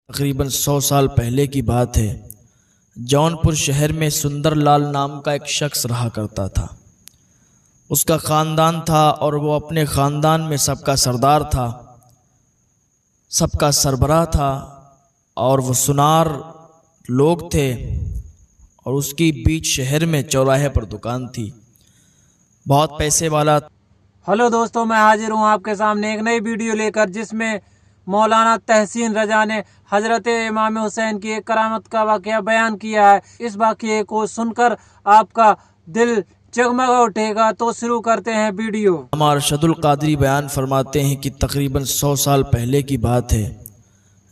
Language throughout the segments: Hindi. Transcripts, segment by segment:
तकरीबन 100 साल पहले की बात है। जौनपुर शहर में सुंदरलाल नाम का एक शख्स रहा करता था। उसका ख़ानदान था और वो अपने ख़ानदान में सबका सरदार था, सबका सरबराह था और वो सुनार लोग थे। और उसकी बीच शहर में चौराहे पर दुकान थी। बहुत पैसे वाला। हेलो दोस्तों, मैं हाजिर हूँ आपके सामने एक नई वीडियो लेकर, जिसमें मौलाना तहसीन रजा ने हजरत इमाम हुसैन की एक करामत का वाक़या बयान किया है। इस वाक़ये को सुनकर आपका दिल जगमगा उठेगा। तो शुरू करते हैं वीडियो। हमारे अरशदुल कादरी बयान फरमाते हैं कि तकरीबन 100 साल पहले की बात है।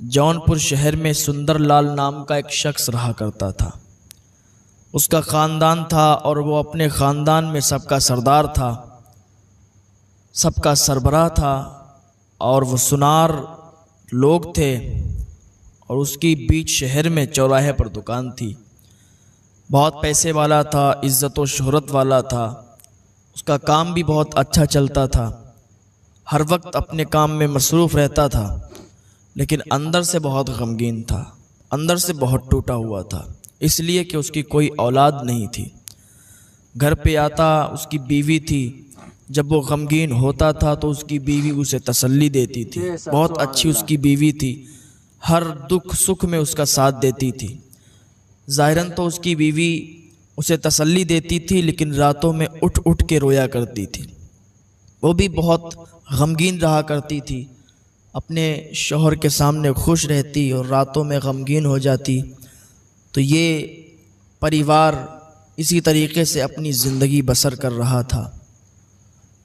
जौनपुर शहर में सुंदरलाल नाम का एक शख्स रहा करता था। उसका ख़ानदान था और वो अपने ख़ानदान में सबका सरदार था, सबका सरबराह था और वो सुनार लोग थे। और उसकी बीच शहर में चौराहे पर दुकान थी। बहुत पैसे वाला था, इज़्ज़त व शोहरत वाला था। उसका काम भी बहुत अच्छा चलता था। हर वक्त अपने काम में मसरूफ़ रहता था, लेकिन अंदर से बहुत गमगीन था, अंदर से बहुत टूटा हुआ था, इसलिए कि उसकी कोई औलाद नहीं थी। घर पे आता उसकी बीवी थी। जब वो गमगीन होता था तो उसकी बीवी उसे तसल्ली देती थी। बहुत अच्छी उसकी बीवी थी, हर दुख सुख में उसका साथ देती थी। ज़ाहिरन तो उसकी बीवी उसे तसल्ली देती थी, लेकिन रातों में उठ उठ के रोया करती थी। वो भी बहुत गमगीन रहा करती थी। अपने शौहर के सामने खुश रहती और रातों में गमगीन हो जाती। तो ये परिवार इसी तरीक़े से अपनी ज़िंदगी बसर कर रहा था।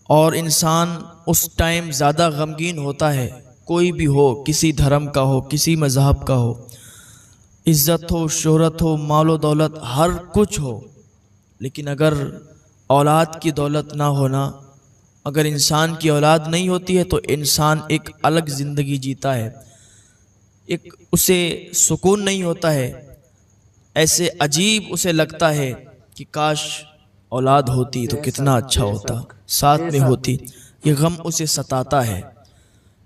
और इंसान उस टाइम ज़्यादा गमगीन होता है, कोई भी हो, किसी धर्म का हो, किसी मज़हब का हो, इज़्ज़त हो, शोहरत हो, मालो दौलत, हर कुछ हो, लेकिन अगर औलाद की दौलत ना होना, अगर इंसान की औलाद नहीं होती है तो इंसान एक अलग ज़िंदगी जीता है, एक उसे सुकून नहीं होता है। ऐसे अजीब उसे लगता है कि काश औलाद होती तो कितना अच्छा होता, साथ में होती। ये गम उसे सताता है।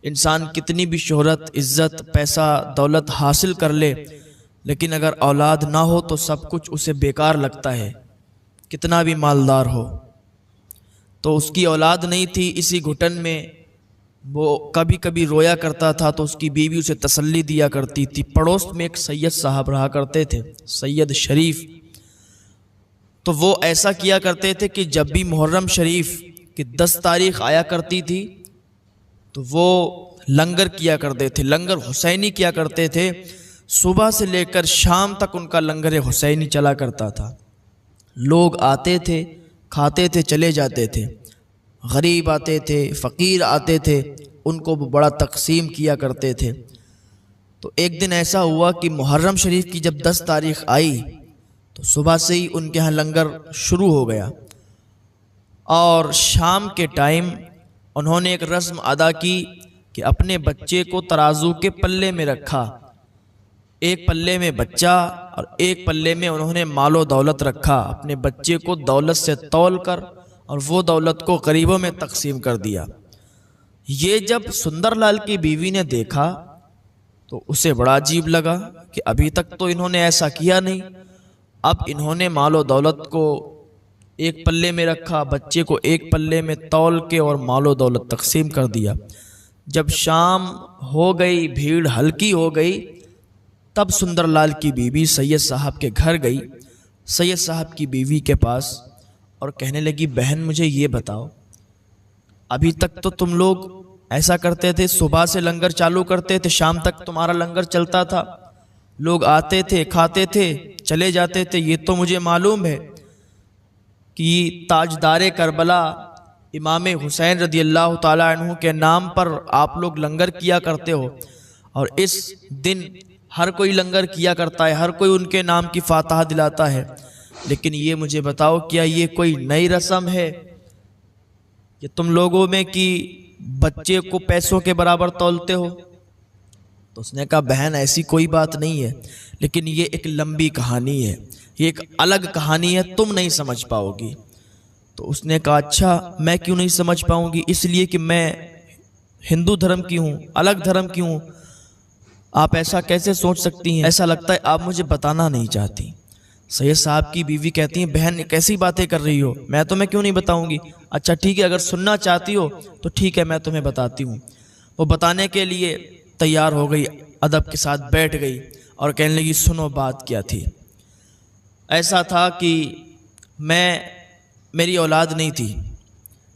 इंसान कितनी भी शोहरत, इज़्ज़त, पैसा, दौलत हासिल कर ले, लेकिन अगर औलाद ना हो तो सब कुछ उसे बेकार लगता है, कितना भी मालदार हो। तो उसकी औलाद नहीं थी, इसी घुटन में वो कभी कभी रोया करता था। तो उसकी बीवी उसे तसल्ली दिया करती थी। पड़ोस में एक सैयद साहब रहा करते थे, सैयद शरीफ। तो वो ऐसा किया करते थे कि जब भी मुहर्रम शरीफ की 10 तारीख आया करती थी तो वो लंगर किया करते थे, लंगर हुसैनी किया करते थे। सुबह से लेकर शाम तक उनका लंगर हुसैनी चला करता था। लोग आते थे, खाते थे, चले जाते थे। गरीब आते थे, फ़कीर आते थे, उनको बड़ा तकसीम किया करते थे। तो एक दिन ऐसा हुआ कि मुहर्रम शरीफ की जब 10 तारीख आई तो सुबह से ही उनके यहाँ लंगर शुरू हो गया। और शाम के टाइम उन्होंने एक रस्म अदा की कि अपने बच्चे को तराजू के पल्ले में रखा। एक पल्ले में बच्चा और एक पल्ले में उन्होंने मालो दौलत रखा। अपने बच्चे को दौलत से तौल कर और वो दौलत को गरीबों में तकसीम कर दिया। ये जब सुंदरलाल की बीवी ने देखा तो उसे बड़ा अजीब लगा कि अभी तक तो इन्होंने ऐसा किया नहीं। अब इन्होंने मालो दौलत को एक पल्ले में रखा, बच्चे को एक पल्ले में तौल के और मालो दौलत तकसीम कर दिया। जब शाम हो गई, भीड़ हल्की हो गई, तब सुंदरलाल की बीवी सैयद साहब के घर गई, सैयद साहब की बीवी के पास, और कहने लगी, बहन मुझे ये बताओ, अभी तक तो तुम लोग ऐसा करते थे, सुबह से लंगर चालू करते थे, शाम तक तुम्हारा लंगर चलता था, लोग आते थे, खाते थे, चले जाते थे। ये तो मुझे मालूम है कि ताजदारे करबला इमाम हुसैन रदी अल्लाह ताला अन्हु के नाम पर आप लोग लंगर किया करते हो, और इस दिन हर कोई लंगर किया करता है, हर कोई उनके नाम की फातहा दिलाता है। लेकिन ये मुझे बताओ, क्या ये कोई नई रस्म है कि तुम लोगों में कि बच्चे को पैसों के बराबर तौलते हो? तो उसने कहा, बहन ऐसी कोई बात नहीं है, लेकिन ये एक लंबी कहानी है, ये एक अलग कहानी है, तुम नहीं समझ पाओगी। तो उसने कहा, अच्छा मैं क्यों नहीं समझ पाऊंगी? इसलिए कि मैं हिंदू धर्म की हूँ, अलग धर्म की हूँ। आप ऐसा कैसे सोच सकती हैं? ऐसा लगता है आप मुझे बताना नहीं चाहती। सैयद साहब की बीवी कहती हैं, बहन कैसी बातें कर रही हो, मैं तुम्हें क्यों नहीं बताऊंगी। अच्छा ठीक है, अगर सुनना चाहती हो तो ठीक है, मैं तुम्हें बताती हूँ। वो बताने के लिए तैयार हो गई, अदब के साथ बैठ गई और कहने लगी, सुनो बात क्या थी। ऐसा था कि मेरी औलाद नहीं थी।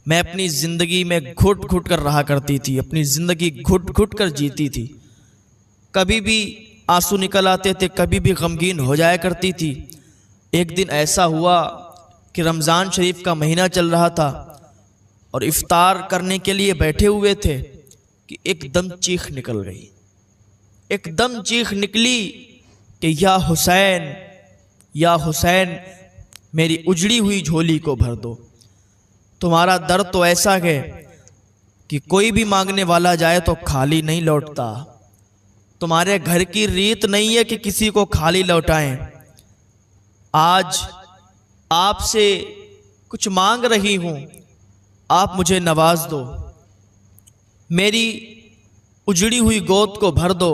मैं अपनी ज़िंदगी में घुट घुट कर रहा करती थी, अपनी ज़िंदगी घुट घुट कर जीती थी। कभी भी आंसू निकल आते थे, कभी भी गमगीन हो जाया करती थी। एक दिन ऐसा हुआ कि रमज़ान शरीफ का महीना चल रहा था और इफ्तार करने के लिए बैठे हुए थे कि एकदम चीख निकल गई। एकदम चीख निकली कि या हुसैन, या हुसैन, मेरी उजड़ी हुई झोली को भर दो। तुम्हारा दर्द तो ऐसा है कि कोई भी मांगने वाला जाए तो खाली नहीं लौटता। तुम्हारे घर की रीत नहीं है कि किसी को खाली लौटाएं। आज आपसे कुछ मांग रही हूं, आप मुझे नवाज दो। मेरी उजड़ी हुई गोद को भर दो,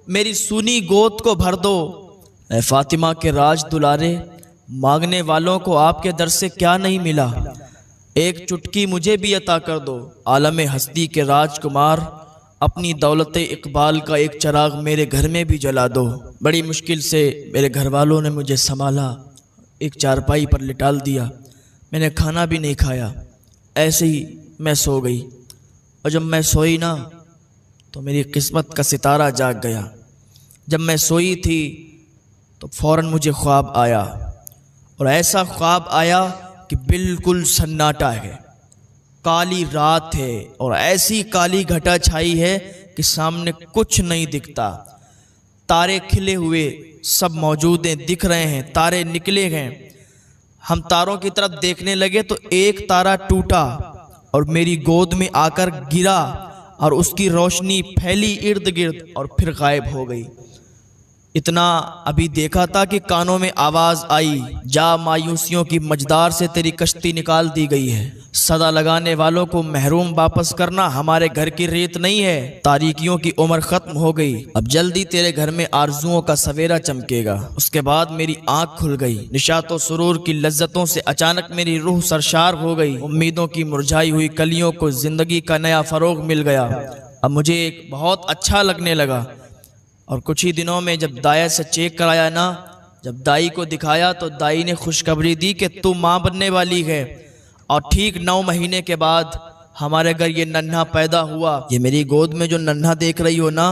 मेरी सूनी गोद को भर दो। ऐ फातिमा के राज दुलारे, मांगने वालों को आपके दर से क्या नहीं मिला। एक चुटकी मुझे भी अता कर दो। आलम हस्ती के राजकुमार, अपनी दौलत इकबाल का एक चिराग मेरे घर में भी जला दो। बड़ी मुश्किल से मेरे घर वालों ने मुझे संभाला, एक चारपाई पर लिटाल दिया। मैंने खाना भी नहीं खाया, ऐसे ही मैं सो गई। और जब मैं सोई ना तो मेरी किस्मत का सितारा जाग गया। जब मैं सोई थी तो फौरन मुझे ख्वाब आया, और ऐसा ख्वाब आया कि बिल्कुल सन्नाटा है, काली रात है और ऐसी काली घटा छाई है कि सामने कुछ नहीं दिखता। तारे खिले हुए सब मौजूद हैं, दिख रहे हैं, तारे निकले हैं। हम तारों की तरफ देखने लगे तो एक तारा टूटा और मेरी गोद में आकर गिरा और उसकी रोशनी फैली इर्द गिर्द और फिर गायब हो गई। इतना अभी देखा था कि कानों में आवाज आई, जा मायूसियों की मझदार से तेरी कश्ती निकाल दी गई है। सदा लगाने वालों को महरूम वापस करना हमारे घर की रीत नहीं है। तारीकियों की उम्र खत्म हो गई, अब जल्दी तेरे घर में आरजुओं का सवेरा चमकेगा। उसके बाद मेरी आंख खुल गई। निशातो सुरूर की लज्जतों से अचानक मेरी रूह सरशार हो गई। उम्मीदों की मुरझाई हुई कलियों को जिंदगी का नया फरोग मिल गया। अब मुझे एक बहुत अच्छा लगने लगा। और कुछ ही दिनों में जब दाया से चेक कराया ना, जब दाई को दिखाया तो दाई ने खुशखबरी दी कि तू माँ बनने वाली है। और ठीक 9 महीने के बाद हमारे घर ये नन्हा पैदा हुआ। ये मेरी गोद में जो नन्हा देख रही हो ना,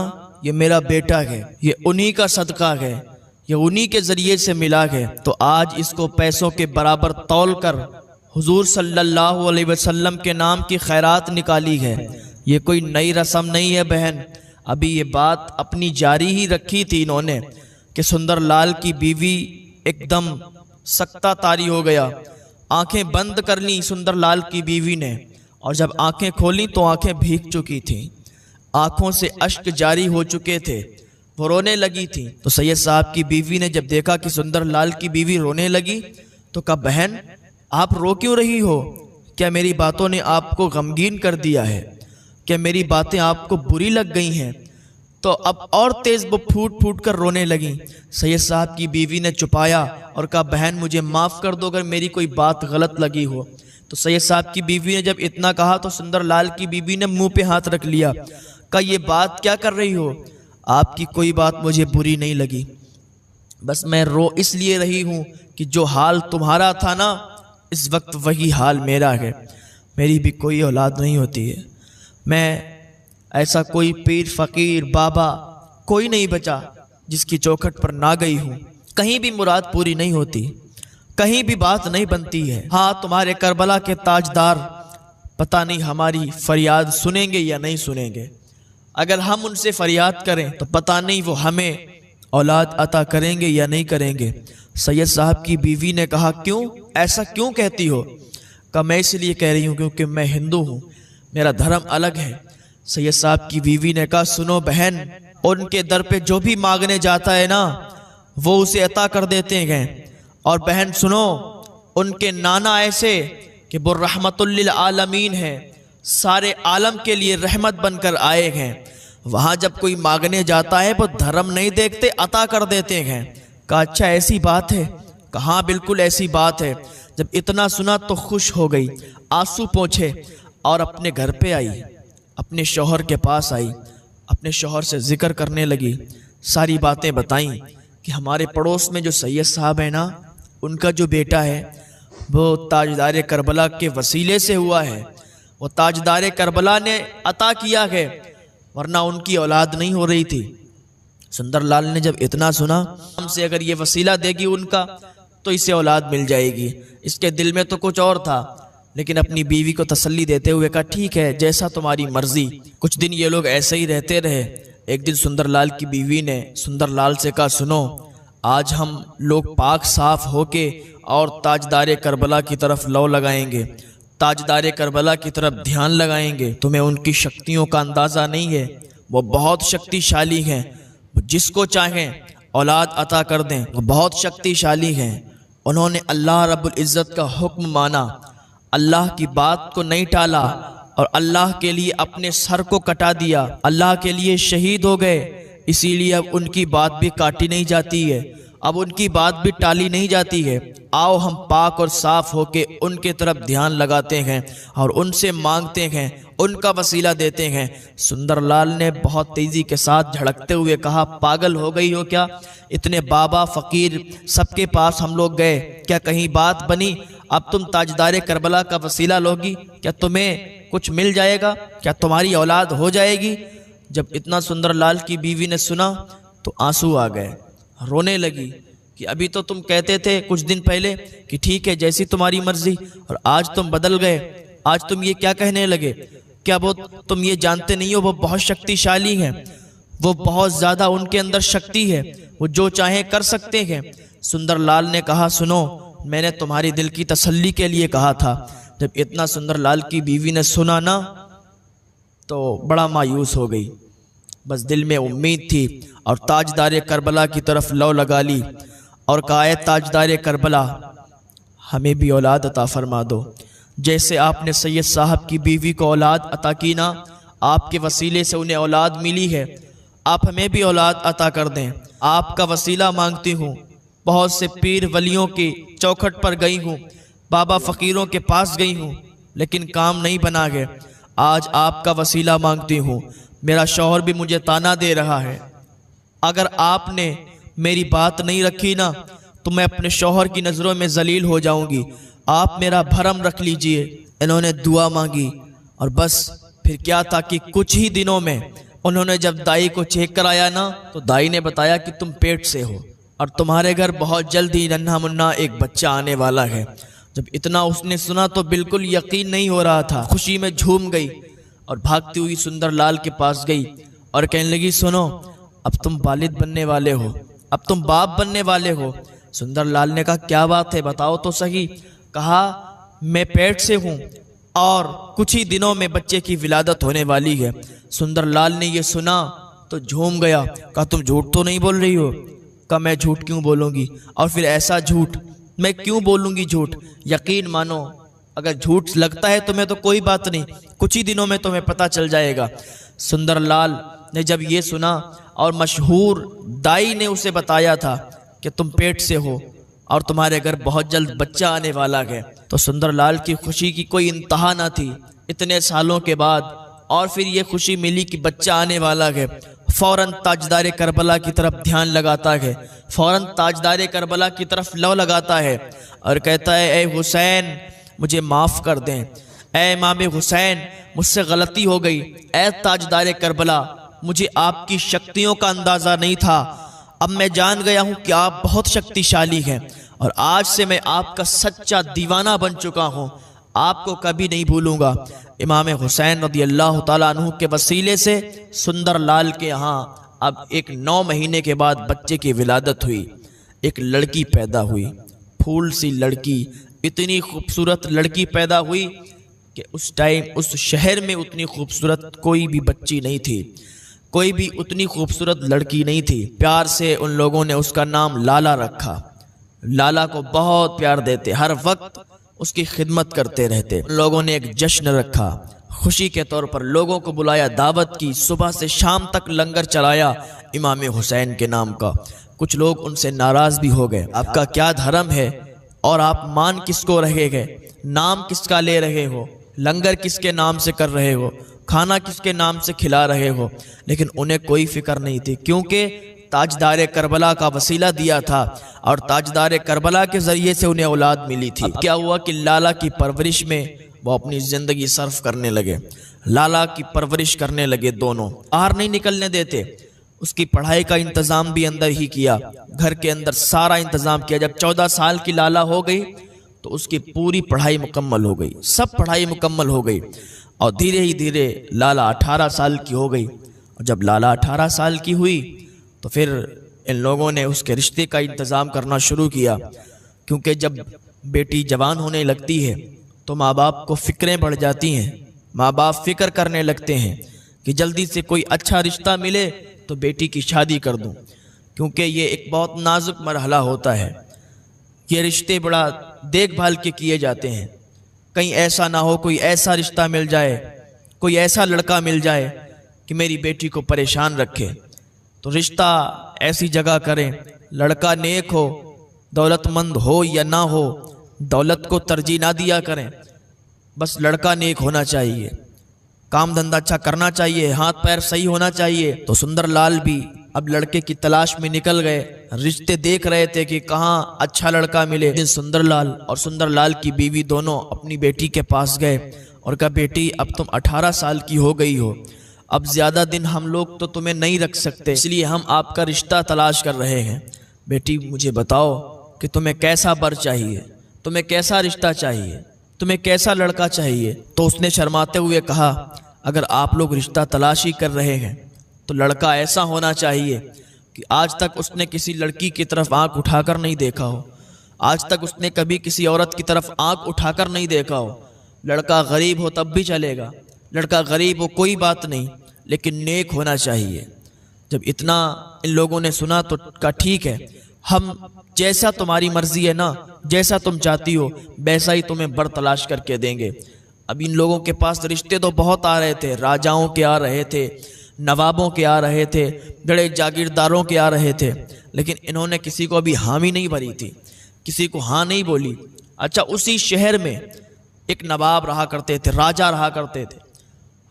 ये मेरा बेटा है, ये उन्हीं का सदका है, ये उन्हीं के जरिए से मिला है। तो आज इसको पैसों के बराबर तौल कर हुजूर सल्लल्लाहु अलैहि वसल्लम के नाम की खैरात निकाली है। ये कोई नई रस्म नहीं है बहन। अभी ये बात अपनी जारी ही रखी थी इन्होंने कि सुंदर लाल की बीवी एकदम सख्ता तारी हो गया। आंखें बंद कर ली सुंदर लाल की बीवी ने, और जब आंखें खोली तो आंखें भीग चुकी थीं, आंखों से अश्क जारी हो चुके थे, वो रोने लगी थी। तो सैयद साहब की बीवी ने जब देखा कि सुंदर लाल की बीवी रोने लगी तो कहा, बहन आप रो क्यों रही हो? क्या मेरी बातों ने आपको गमगीन कर दिया है? क्या मेरी बातें आपको बुरी लग गई हैं? तो अब और तेज वो फूट फूट कर रोने लगी। सैयद साहब की बीवी ने चुपाया और कहा, बहन मुझे माफ़ कर दो अगर मेरी कोई बात गलत लगी हो। तो सैयद साहब की बीवी ने जब इतना कहा तो सुंदर लाल की बीवी ने मुंह पे हाथ रख लिया। कहा, ये बात क्या कर रही हो? आपकी कोई बात मुझे बुरी नहीं लगी, बस मैं रो इसलिए रही हूँ कि जो हाल तुम्हारा था ना, इस वक्त वही हाल मेरा है। मेरी भी कोई औलाद नहीं होती है। मैं ऐसा कोई पीर फ़कीर बाबा कोई नहीं बचा जिसकी चौखट पर ना गई हूँ। कहीं भी मुराद पूरी नहीं होती, कहीं भी बात नहीं बनती है। हाँ, तुम्हारे करबला के ताजदार पता नहीं हमारी फरियाद सुनेंगे या नहीं सुनेंगे। अगर हम उनसे फरियाद करें तो पता नहीं वो हमें औलाद अता करेंगे या नहीं करेंगे। सैयद साहब की बीवी ने कहा, क्यों ऐसा क्यों कहती हो? कहा, मैं इसलिए कह रही हूँ क्योंकि मैं हिंदू हूँ, मेरा धर्म अलग है। सैयद साहब की बीवी ने कहा, सुनो बहन, उनके दर पे जो भी मांगने जाता है ना, वो उसे अता कर देते हैं। और बहन सुनो, उनके नाना ऐसे कि वो रहमतुल लिल आलमीन है, सारे आलम के लिए रहमत बनकर आए हैं। वहाँ जब कोई मांगने जाता है वो धर्म नहीं देखते, अता कर देते हैं। कहा अच्छा ऐसी बात है? कहा बिल्कुल ऐसी बात है। जब इतना सुना तो खुश हो गई, आंसू पोंछे और अपने घर पे आई, अपने शौहर के पास आई, अपने शौहर से जिक्र करने लगी, सारी बातें बताई कि हमारे पड़ोस में जो सैयद साहब है ना, उनका जो बेटा है वो ताजदार करबला के वसीले से हुआ है। वो ताजदार करबला ने अता किया है, वरना उनकी औलाद नहीं हो रही थी। सुंदरलाल ने जब इतना सुना, हमसे अगर ये वसीला देगी उनका तो इसे औलाद मिल जाएगी। इसके दिल में तो कुछ और था, लेकिन अपनी बीवी को तसल्ली देते हुए कहा ठीक है जैसा तुम्हारी मर्जी। कुछ दिन ये लोग ऐसे ही रहते रहे। एक दिन सुंदरलाल की बीवी ने सुंदरलाल से कहा सुनो, आज हम लोग पाक साफ होके और ताजदार करबला की तरफ लौ लगाएंगे, ताजदार करबला की तरफ ध्यान लगाएंगे। तुम्हें उनकी शक्तियों का अंदाज़ा नहीं है, वो बहुत शक्तिशाली हैं, जिसको चाहें औलाद अता कर दें, वो बहुत शक्तिशाली हैं। उन्होंने अल्लाह रब्बुल इज़्ज़त का हुक्म माना, अल्लाह की बात को नहीं टाला और अल्लाह के लिए अपने सर को कटा दिया, अल्लाह के लिए शहीद हो गए। इसीलिए अब उनकी बात भी काटी नहीं जाती है, अब उनकी बात भी टाली नहीं जाती है। आओ हम पाक और साफ होके उनके तरफ ध्यान लगाते हैं और उनसे मांगते हैं, उनका वसीला देते हैं। सुंदरलाल ने बहुत तेज़ी के साथ झड़कते हुए कहा पागल हो गई हो क्या? इतने बाबा फ़कीर सबके पास हम लोग गए, क्या कहीं बात बनी? अब तुम ताजदार करबला का वसीला लोगी, क्या तुम्हें कुछ मिल जाएगा? क्या तुम्हारी औलाद हो जाएगी? जब इतना सुंदरलाल की बीवी ने सुना तो आंसू आ गए, रोने लगी कि अभी तो तुम कहते थे कुछ दिन पहले कि ठीक है जैसी तुम्हारी मर्जी, और आज तुम बदल गए। आज तुम ये क्या कहने लगे? क्या वो तुम ये जानते नहीं हो वो बहुत शक्तिशाली हैं, वो बहुत ज़्यादा उनके अंदर शक्ति है, वो जो चाहे कर सकते हैं। सुंदरलाल ने कहा सुनो, मैंने तुम्हारी दिल की तसल्ली के लिए कहा था। जब इतना सुंदरलाल की बीवी ने सुना ना तो बड़ा मायूस हो गई। बस दिल में उम्मीद थी और ताजदार करबला की तरफ लौ लगा ली और कहा ताजदार करबला हमें भी औलाद अता फरमा दो, जैसे आपने सैयद साहब की बीवी को औलाद अता की ना, आपके वसीले से उन्हें औलाद मिली है, आप हमें भी औलाद अता कर दें। आपका वसीला मांगती हूँ, बहुत से पीर वलियों की चौखट पर गई हूँ, बाबा फ़कीरों के पास गई हूँ, लेकिन काम नहीं बना गए। आज आपका वसीला मांगती हूँ। मेरा शौहर भी मुझे ताना दे रहा है, अगर आपने मेरी बात नहीं रखी ना तो मैं अपने शौहर की नज़रों में जलील हो जाऊंगी, आप मेरा भरम रख लीजिए। इन्होंने दुआ मांगी और बस फिर क्या था कि कुछ ही दिनों में उन्होंने जब दाई को चेक कराया ना तो दाई ने बताया कि तुम पेट से हो और तुम्हारे घर बहुत जल्द ही नन्हा मुन्ना एक बच्चा आने वाला है। जब इतना उसने सुना तो बिल्कुल यकीन नहीं हो रहा था, खुशी में झूम गई और भागती हुई सुंदरलाल के पास गई और कहने लगी सुनो, अब तुम वालिद बनने वाले हो, अब तुम बाप बनने वाले हो। सुंदरलाल ने कहा क्या बात है, बताओ तो सही। कहा मैं पेट से हूँ और कुछ ही दिनों में बच्चे की विलादत होने वाली है। सुंदरलाल ने ये सुना तो झूम गया। कहा तुम झूठ तो नहीं बोल रही हो? कहा मैं झूठ क्यों बोलूँगी, और फिर ऐसा झूठ मैं क्यों बोलूँगी झूठ? यकीन मानो अगर झूठ लगता है तुम्हें तो कोई बात नहीं, कुछ ही दिनों में तुम्हें पता चल जाएगा। सुंदरलाल ने जब ये सुना और मशहूर दाई ने उसे बताया था कि तुम पेट से हो और तुम्हारे घर बहुत जल्द बच्चा आने वाला है, तो सुंदरलाल की खुशी की कोई इंतहा ना थी। इतने सालों के बाद और फिर ये खुशी मिली कि बच्चा आने वाला है। फ़ौरन ताजदार करबला की तरफ ध्यान लगाता है, फ़ौरन ताजदार करबला की तरफ लौ लगाता है और कहता है ए हुसैन मुझे माफ़ कर दें, ए इमाम हुसैन मुझसे गलती हो गई, ए ताजदार करबला मुझे आपकी शक्तियों का अंदाज़ा नहीं था, अब मैं जान गया हूँ कि आप बहुत शक्तिशाली हैं और आज से मैं आपका सच्चा दीवाना बन चुका हूँ, आपको कभी नहीं भूलूंगा। इमाम हुसैन रज़ियल्लाहु ताला अन्हु के वसीले से सुंदरलाल के यहाँ अब एक 9 महीने के बाद बच्चे की विलादत हुई, एक लड़की पैदा हुई, फूल सी लड़की, इतनी खूबसूरत लड़की पैदा हुई कि उस टाइम उस शहर में उतनी खूबसूरत कोई भी बच्ची नहीं थी, कोई भी उतनी खूबसूरत लड़की नहीं थी। प्यार से उन लोगों ने उसका नाम लाला रखा। लाला को बहुत प्यार देते, हर वक्त उसकी खिदमत करते रहते। उन लोगों ने एक जश्न रखा, खुशी के तौर पर लोगों को बुलाया, दावत की, सुबह से शाम तक लंगर चलाया इमाम हुसैन के नाम का। कुछ लोग उनसे नाराज़ भी हो गए, आपका क्या धर्म है और आप मान किसको रहे गए, नाम किसका ले रहे हो, लंगर किसके नाम से कर रहे हो, खाना किसके नाम से खिला रहे हो। लेकिन उन्हें कोई फिक्र नहीं थी, क्योंकि ताजदार करबला का वसीला दिया था और ताजदार करबला के ज़रिए से उन्हें औलाद मिली थी। अब क्या हुआ कि लाला की परवरिश में वो अपनी ज़िंदगी सर्फ करने लगे, लाला की परवरिश करने लगे। दोनों बाहर नहीं निकलने देते, उसकी पढ़ाई का इंतज़ाम भी अंदर ही किया, घर के अंदर सारा इंतज़ाम किया। जब 14 साल की लाला हो गई तो उसकी पूरी पढ़ाई मुकम्मल हो गई, सब पढ़ाई मुकम्मल हो गई और धीरे ही धीरे लाला 18 साल की हो गई। और जब लाला 18 साल की हुई तो फिर इन लोगों ने उसके रिश्ते का इंतज़ाम करना शुरू किया, क्योंकि जब बेटी जवान होने लगती है तो माँ बाप को फ़िक्रें बढ़ जाती हैं। माँ बाप फ़िक्र करने लगते हैं कि जल्दी से कोई अच्छा रिश्ता मिले तो बेटी की शादी कर दूं, क्योंकि ये एक बहुत नाजुक मरहला होता है। ये रिश्ते बड़ा देखभाल के किए जाते हैं, कहीं ऐसा ना हो कोई ऐसा रिश्ता मिल जाए, कोई ऐसा लड़का मिल जाए कि मेरी बेटी को परेशान रखे। तो रिश्ता ऐसी जगह करें, लड़का नेक हो, दौलतमंद हो या ना हो, दौलत को तरजीह ना दिया करें, बस लड़का नेक होना चाहिए, काम धंधा अच्छा करना चाहिए, हाथ पैर सही होना चाहिए। तो सुंदरलाल भी अब लड़के की तलाश में निकल गए, रिश्ते देख रहे थे कि कहाँ अच्छा लड़का मिले। दिन सुंदरलाल और सुंदरलाल की बीवी दोनों अपनी बेटी के पास गए और कहा, बेटी अब तुम 18 साल की हो गई हो, अब ज़्यादा दिन हम लोग तो तुम्हें नहीं रख सकते, इसलिए हम आपका रिश्ता तलाश कर रहे हैं। बेटी मुझे बताओ कि तुम्हें कैसा बर चाहिए, तुम्हें कैसा रिश्ता चाहिए, तुम्हें कैसा लड़का चाहिए। तो उसने शर्माते हुए कहा, अगर आप लोग रिश्ता तलाशी कर रहे हैं तो लड़का ऐसा होना चाहिए कि आज तक उसने किसी लड़की की तरफ आंख उठाकर नहीं देखा हो, आज तक उसने कभी किसी औरत की तरफ आंख उठाकर नहीं देखा हो। लड़का गरीब हो तब भी चलेगा, लड़का गरीब हो कोई बात नहीं, लेकिन नेक होना चाहिए। जब इतना इन लोगों ने सुना तो कहा, ठीक है, हम जैसा तुम्हारी मर्जी है ना, जैसा तुम चाहती हो वैसा ही तुम्हें बर तलाश करके देंगे। अब इन लोगों के पास रिश्ते तो बहुत आ रहे थे, राजाओं के आ रहे थे, नवाबों के आ रहे थे, बड़े जागीरदारों के आ रहे थे, लेकिन इन्होंने किसी को अभी हामी नहीं भरी थी, किसी को हाँ नहीं बोली। अच्छा, उसी शहर में एक नवाब रहा करते थे, राजा रहा करते थे।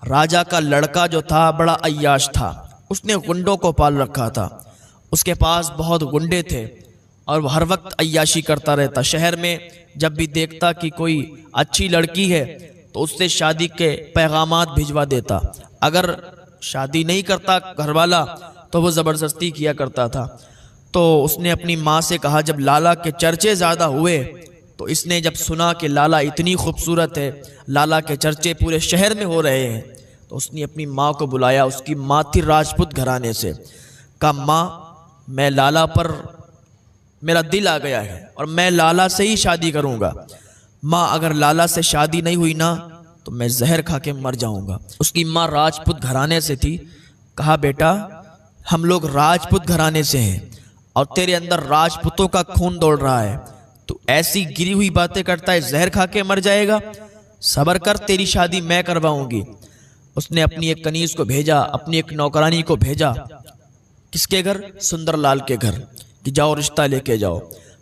राजा का लड़का जो था बड़ा अय्याश था, उसने गुंडों को पाल रखा था, उसके पास बहुत गुंडे थे और वह हर वक्त अय्याशी करता रहता। शहर में जब भी देखता कि कोई अच्छी लड़की है तो उससे शादी के पैगामात भिजवा देता। अगर शादी नहीं करता घरवाला तो वो ज़बरदस्ती किया करता था। तो उसने अपनी माँ से कहा, जब लाला के चर्चे ज़्यादा हुए तो इसने जब सुना कि लाला इतनी खूबसूरत है, लाला के चर्चे पूरे शहर में हो रहे हैं, तो उसने अपनी माँ को बुलाया। उसकी माँ थी राजपूत घराने से। कहा, माँ मैं लाला पर मेरा दिल आ गया है और मैं लाला से ही शादी करूँगा। माँ अगर लाला से शादी नहीं हुई ना तो मैं जहर खा के मर जाऊँगा। उसकी माँ राजपूत घराने से थी। कहा, बेटा हम लोग राजपूत घराने से हैं और तेरे अंदर राजपूतों का खून दौड़ रहा है, तो ऐसी गिरी हुई बातें करता है, जहर खा के मर जाएगा। सब्र कर, तेरी शादी मैं करवाऊंगी। उसने अपनी एक कनीज को भेजा, अपनी एक नौकरानी को भेजा। किसके घर? सुंदरलाल के घर, कि जाओ रिश्ता लेके जाओ।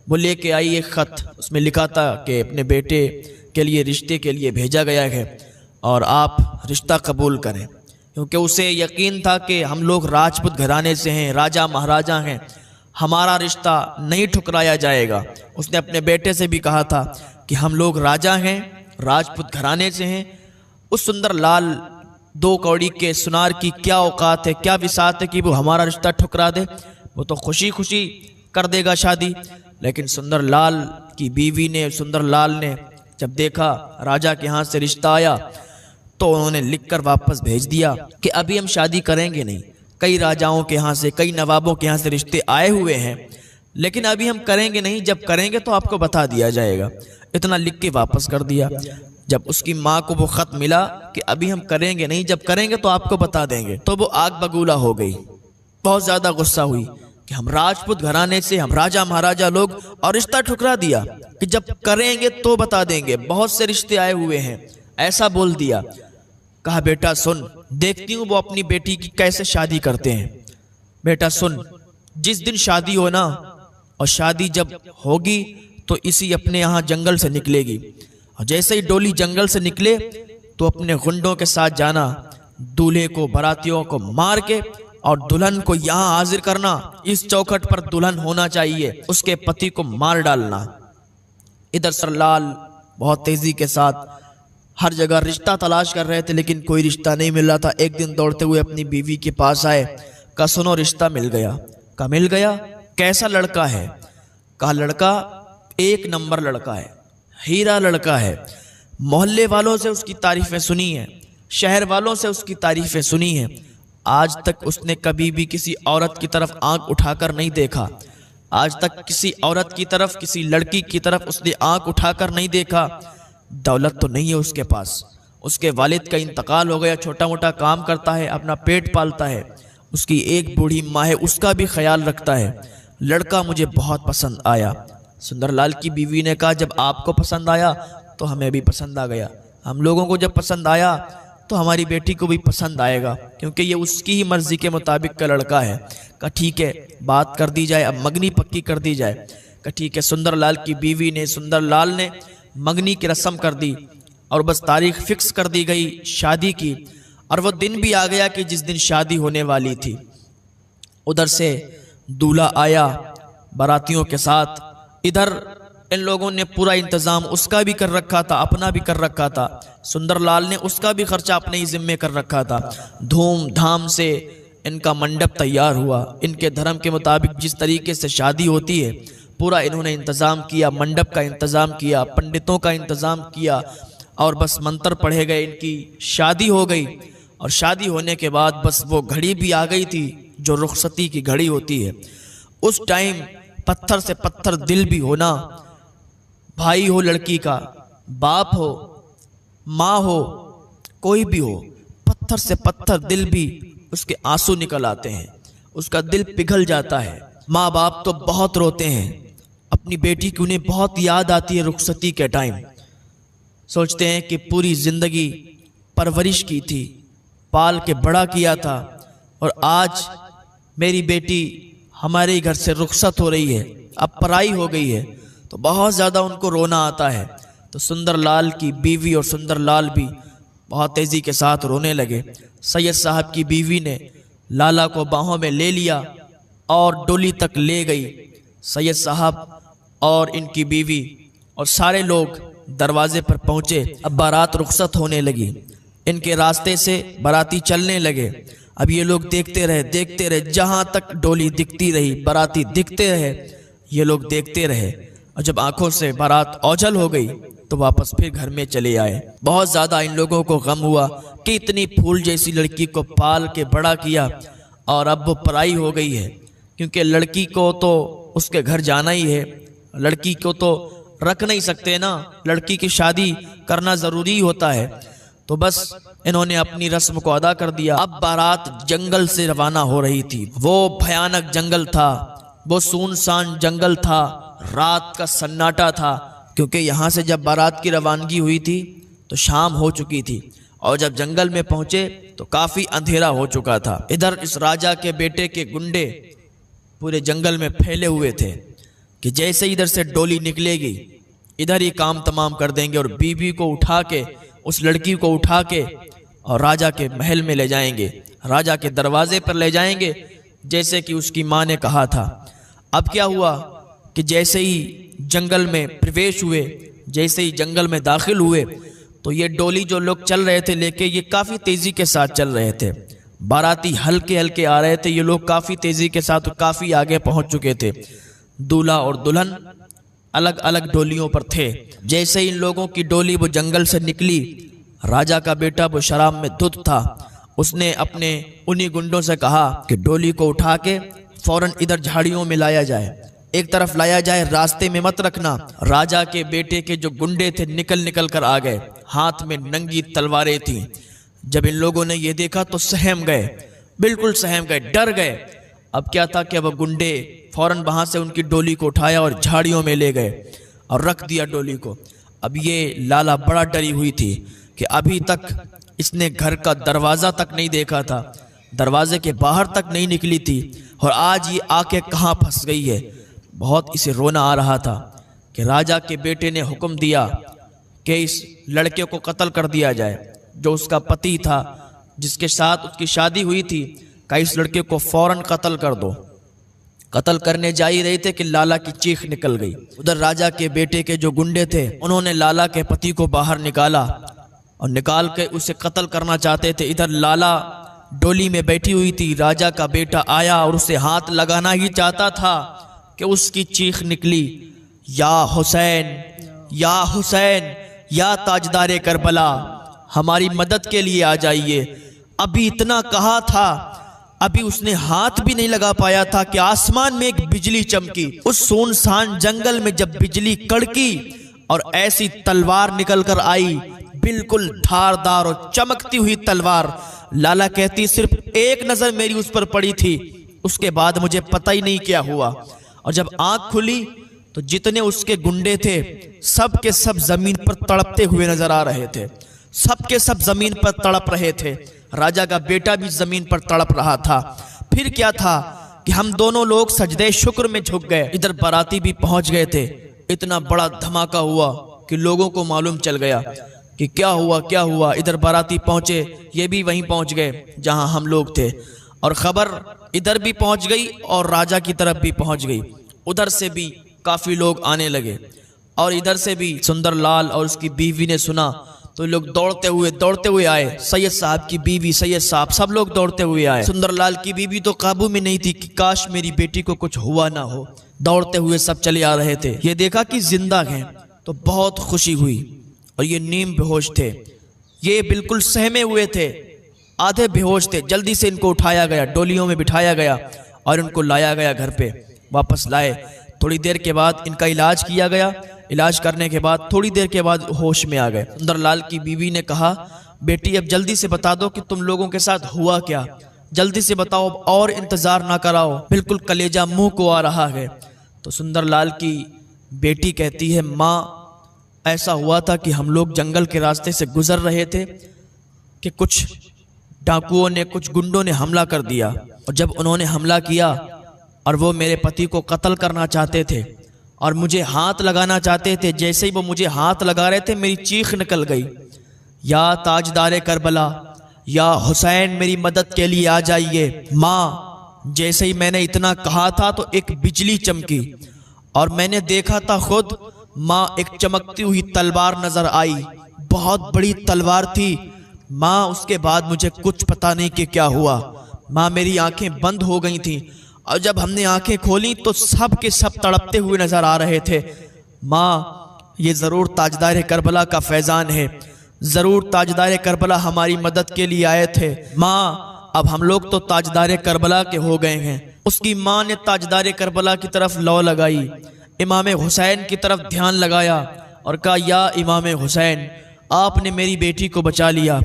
वो लेके आई एक ख़त, उसमें लिखा था कि अपने बेटे के लिए रिश्ते के लिए भेजा गया है और आप रिश्ता कबूल करें, क्योंकि उसे यकीन था कि हम लोग राजपूत घराने से हैं, राजा महाराजा हैं, हमारा रिश्ता नहीं ठुकराया जाएगा। उसने अपने बेटे से भी कहा था कि हम लोग राजा हैं, राजपूत घराने से हैं। उस सुंदरलाल 2 कौड़ी के सुनार की क्या औकात है, क्या विसात है कि वो हमारा रिश्ता ठुकरा दे। वो तो खुशी खुशी कर देगा शादी। लेकिन सुंदरलाल की बीवी ने, सुंदरलाल ने जब देखा राजा के यहाँ से रिश्ता आया तो उन्होंने लिखकर वापस भेज दिया कि अभी हम शादी करेंगे नहीं। कई राजाओं के यहाँ से, कई नवाबों के यहाँ से रिश्ते आए हुए हैं, लेकिन अभी हम करेंगे नहीं, जब करेंगे तो आपको बता दिया जाएगा। इतना लिख के वापस कर दिया। जब उसकी माँ को वो ख़त मिला कि अभी हम करेंगे नहीं, जब करेंगे तो आपको बता देंगे, तो वो आग बगूला हो गई। बहुत ज़्यादा गुस्सा हुई कि हम राजपूत घराने से, हम राजा महाराजा लोग, और रिश्ता ठुकरा दिया कि जब करेंगे तो बता देंगे, बहुत से रिश्ते आए हुए हैं, ऐसा बोल दिया। कहा बेटा सुन, देखती हूँ वो अपनी बेटी की कैसे शादी करते हैं। बेटा सुन, जिस दिन शादी हो ना, और शादी जब होगी तो इसी अपने यहाँ जंगल से निकलेगी, और जैसे ही डोली जंगल से निकले तो अपने गुंडों के साथ जाना, दूल्हे को बारातियों को मार के और दुल्हन को यहाँ हाजिर करना। इस चौखट पर दुल्हन होना चाहिए, उसके पति को मार डालना। इधर सरलाल बहुत तेजी के साथ हर जगह रिश्ता तलाश कर रहे थे, लेकिन कोई रिश्ता नहीं मिल रहा था। एक दिन दौड़ते हुए अपनी बीवी के पास आए, कहा सुनो रिश्ता मिल गया। कहा मिल गया, कैसा लड़का है? कहा लड़का एक नंबर लड़का है, हीरा लड़का है। मोहल्ले वालों से उसकी तारीफें सुनी है, शहर वालों से उसकी तारीफें सुनी है। आज तक उसने कभी भी किसी औरत की तरफ आंख उठाकर नहीं देखा। आज तक किसी औरत की तरफ, किसी लड़की की तरफ उसने आंख उठाकर नहीं देखा। दौलत तो नहीं है उसके पास, उसके वालिद का इंतकाल हो गया, छोटा मोटा काम करता है, अपना पेट पालता है। उसकी एक बूढ़ी माँ है, उसका भी ख्याल रखता है। लड़का मुझे बहुत पसंद आया। सुंदरलाल की बीवी ने कहा जब आपको पसंद आया तो हमें भी पसंद आ गया, हम लोगों को जब पसंद आया तो हमारी बेटी को भी पसंद आएगा, क्योंकि ये उसकी ही मर्जी के मुताबिक का लड़का है। कहा ठीक है, बात कर दी जाए, अब मंगनी पक्की कर दी जाए। कहा ठीक है। सुंदरलाल की बीवी ने, सुंदरलाल ने मंगनी की रस्म कर दी और बस तारीख फिक्स कर दी गई शादी की। और वो दिन भी आ गया कि जिस दिन शादी होने वाली थी। उधर से दूल्हा आया बारातियों के साथ, इधर इन लोगों ने पूरा इंतजाम उसका भी कर रखा था, अपना भी कर रखा था। सुंदरलाल ने उसका भी खर्चा अपने ही जिम्मे कर रखा था। धूमधाम से इनका मंडप तैयार हुआ। इनके धर्म के मुताबिक जिस तरीके से शादी होती है पूरा इन्होंने इंतज़ाम किया, मंडप का इंतज़ाम किया, पंडितों का इंतज़ाम किया, और बस मंत्र पढ़े गए, इनकी शादी हो गई। और शादी होने के बाद बस वो घड़ी भी आ गई थी जो रुखसती की घड़ी होती है। उस टाइम पत्थर से पत्थर दिल भी होना, भाई हो लड़की का, बाप हो, माँ हो, कोई भी हो, पत्थर से पत्थर दिल भी उसके आंसू निकल आते हैं, उसका दिल पिघल जाता है। माँ बाप तो बहुत रोते हैं, अपनी बेटी की उन्हें बहुत याद आती है रुखसती के टाइम। सोचते हैं कि पूरी जिंदगी परवरिश की थी, पाल के बड़ा किया था, और आज मेरी बेटी हमारे घर से रुखसत हो रही है, अब पराई हो गई है, तो बहुत ज़्यादा उनको रोना आता है। तो सुंदरलाल की बीवी और सुंदरलाल भी बहुत तेज़ी के साथ रोने लगे। सैयद साहब की बीवी ने लाला को बाहों में ले लिया और डोली तक ले गई। सैयद साहब और इनकी बीवी और सारे लोग दरवाजे पर पहुँचे। अब बारात रुखसत होने लगी, इनके रास्ते से बाराती चलने लगे। अब ये लोग देखते रहे, जहाँ तक डोली दिखती रही, बाराती दिखते रहे, ये लोग देखते रहे। और जब आंखों से बारात ओझल हो गई तो वापस फिर घर में चले आए। बहुत ज़्यादा इन लोगों को गम हुआ कि इतनी फूल जैसी लड़की को पाल के बड़ा किया और अब वो पराई हो गई है, क्योंकि लड़की को तो उसके घर जाना ही है, लड़की को तो रख नहीं सकते ना, लड़की की शादी करना ज़रूरी होता है। तो बस इन्होंने अपनी रस्म को अदा कर दिया। अब बारात जंगल से रवाना हो रही थी। वो भयानक जंगल था, वो सुनसान जंगल था, रात का सन्नाटा था, क्योंकि यहाँ से जब बारात की रवानगी हुई थी तो शाम हो चुकी थी, और जब जंगल में पहुँचे तो काफ़ी अंधेरा हो चुका था। इधर इस राजा के बेटे के गुंडे पूरे जंगल में फैले हुए थे कि जैसे इधर से डोली निकलेगी इधर ही काम तमाम कर देंगे, और बीबी को उठा के, उस लड़की को उठा के और राजा के महल में ले जाएंगे, राजा के दरवाजे पर ले जाएंगे, जैसे कि उसकी माँ ने कहा था। अब क्या हुआ कि जैसे ही जंगल में प्रवेश हुए, जैसे ही जंगल में दाखिल हुए, तो ये डोली जो लोग चल रहे थे लेके, ये काफ़ी तेज़ी के साथ चल रहे थे। बाराती हल्के हल्के आ रहे थे, ये लोग काफ़ी तेज़ी के साथ काफ़ी आगे पहुंच चुके थे। दूल्हा और दुल्हन अलग अलग डोलियों पर थे। जैसे ही इन लोगों की डोली वो जंगल से निकली, राजा का बेटा वो शराब में धुत था, उसने अपने उन्हीं गुंडों से कहा कि डोली को उठा के फौरन इधर झाड़ियों में लाया जाए, एक तरफ लाया जाए, रास्ते में मत रखना। राजा के बेटे के जो गुंडे थे निकल कर आ गए, हाथ में नंगी तलवारें थीं। जब इन लोगों ने ये देखा तो सहम गए, बिल्कुल सहम गए, डर गए। अब क्या था कि वह गुंडे फौरन वहां से उनकी डोली को उठाया और झाड़ियों में ले गए और रख दिया डोली को। अब ये लाला बड़ा डरी हुई थी कि अभी तक इसने घर का दरवाज़ा तक नहीं देखा था, दरवाजे के बाहर तक नहीं निकली थी, और आज ये आके कहाँ फंस गई है। बहुत इसे रोना आ रहा था कि राजा के बेटे ने हुक्म दिया कि इस लड़के को कत्ल कर दिया जाए। जो उसका पति था, जिसके साथ उसकी शादी हुई थी, का इस लड़के को फौरन कत्ल कर दो। कत्ल करने जा ही रहे थे कि लाला की चीख निकल गई। उधर राजा के बेटे के जो गुंडे थे, उन्होंने लाला के पति को बाहर निकाला और निकाल के उसे कत्ल करना चाहते थे। इधर लाला डोली में बैठी हुई थी, राजा का बेटा आया और उसे हाथ लगाना ही चाहता था कि उसकी चीख निकली, या हुसैन, या हुसैन, या ताजदारे करबला, हमारी मदद के लिए आ जाइए। अभी इतना कहा था, अभी उसने हाथ भी नहीं लगा पाया था कि आसमान में एक बिजली चमकी। उस सुनसान जंगल में जब बिजली कड़की और ऐसी तलवार निकल कर आई, बिल्कुल धारदार और चमकती हुई तलवार। लाला कहती सिर्फ एक नजर मेरी उस पर पड़ी थी, उसके बाद मुझे पता ही नहीं क्या हुआ। और जब आंख खुली तो जितने उसके गुंडे थे सब के सब जमीन पर तड़पते हुए नजर आ रहे थे, सब के सब जमीन पर तड़प रहे थे। राजा का बेटा भी जमीन पर तड़प रहा था। फिर क्या था कि हम दोनों लोग सजदे शुक्र में झुक गए। इधर बाराती भी पहुंच गए थे। इतना बड़ा धमाका हुआ कि लोगों को मालूम चल गया कि क्या हुआ क्या हुआ। इधर बाराती पहुंचे, ये भी वहीं पहुंच गए जहां हम लोग थे, और खबर इधर भी पहुंच गई और राजा की तरफ भी पहुंच गई। उधर से भी काफी लोग आने लगे और इधर से भी सुंदरलाल और उसकी बीवी ने सुना तो लोग दौड़ते हुए आए। सैयद साहब की बीवी, सैयद साहब, सब लोग दौड़ते हुए आए। सुंदरलाल की बीवी तो काबू में नहीं थी कि काश मेरी बेटी को कुछ हुआ ना हो। दौड़ते हुए सब चले आ रहे थे। ये देखा कि जिंदा हैं तो बहुत खुशी हुई, और ये नीम बेहोश थे, ये बिल्कुल सहमे हुए थे, आधे बेहोश थे। जल्दी से इनको उठाया गया, डोलियों में बिठाया गया और इनको लाया गया, घर पे वापस लाए। थोड़ी देर के बाद इनका इलाज किया गया। इलाज करने के बाद थोड़ी देर के बाद होश में आ गए। सुंदरलाल की बीवी ने कहा, बेटी अब जल्दी से बता दो कि तुम लोगों के साथ हुआ क्या, जल्दी से बताओ, और इंतजार ना कराओ, बिल्कुल कलेजा मुंह को आ रहा है। तो सुंदरलाल की बेटी कहती है, माँ ऐसा हुआ था कि हम लोग जंगल के रास्ते से गुजर रहे थे कि कुछ डाकुओं ने, कुछ गुंडों ने हमला कर दिया, और जब उन्होंने हमला किया और वो मेरे पति को कत्ल करना चाहते थे और मुझे हाथ लगाना चाहते थे, जैसे ही वो मुझे हाथ लगा रहे थे मेरी चीख निकल गई, या ताजदारे करबला, या हुसैन मेरी मदद के लिए आ जाइए। माँ जैसे ही मैंने इतना कहा था तो एक बिजली चमकी और मैंने देखा था खुद। माँ एक चमकती हुई तलवार नजर आई, बहुत बड़ी तलवार थी। माँ उसके बाद मुझे कुछ पता नहीं कि क्या हुआ। माँ मेरी आंखें बंद हो गई थी और जब हमने आंखें खोली तो सब के सब तड़पते हुए नजर आ रहे थे। माँ ये जरूर ताजदारे करबला का फैजान है, जरूर ताजदारे करबला हमारी मदद के लिए आए थे। माँ अब हम लोग तो ताजदारे करबला के हो गए हैं। उसकी माँ ने ताजदारे करबला की तरफ लौ लगाई, इमाम हुसैन की तरफ ध्यान लगाया और कहा, या इमाम हुसैन आपने मेरी बेटी को बचा लिया,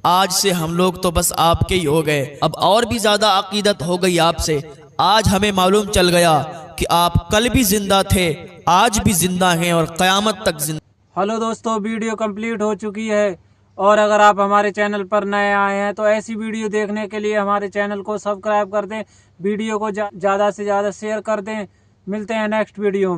आज से हम लोग तो बस आपके ही हो गए। अब और भी ज्यादा अकीदत हो गई आपसे। आज हमें मालूम चल गया कि आप कल भी जिंदा थे, आज भी जिंदा हैं और क़यामत तक जिंदा। हेलो दोस्तों, वीडियो कंप्लीट हो चुकी है, और अगर आप हमारे चैनल पर नए आए हैं तो ऐसी वीडियो देखने के लिए हमारे चैनल को सब्सक्राइब कर दें, वीडियो को ज़्यादा से ज़्यादा शेयर कर दें। मिलते हैं नेक्स्ट वीडियो में।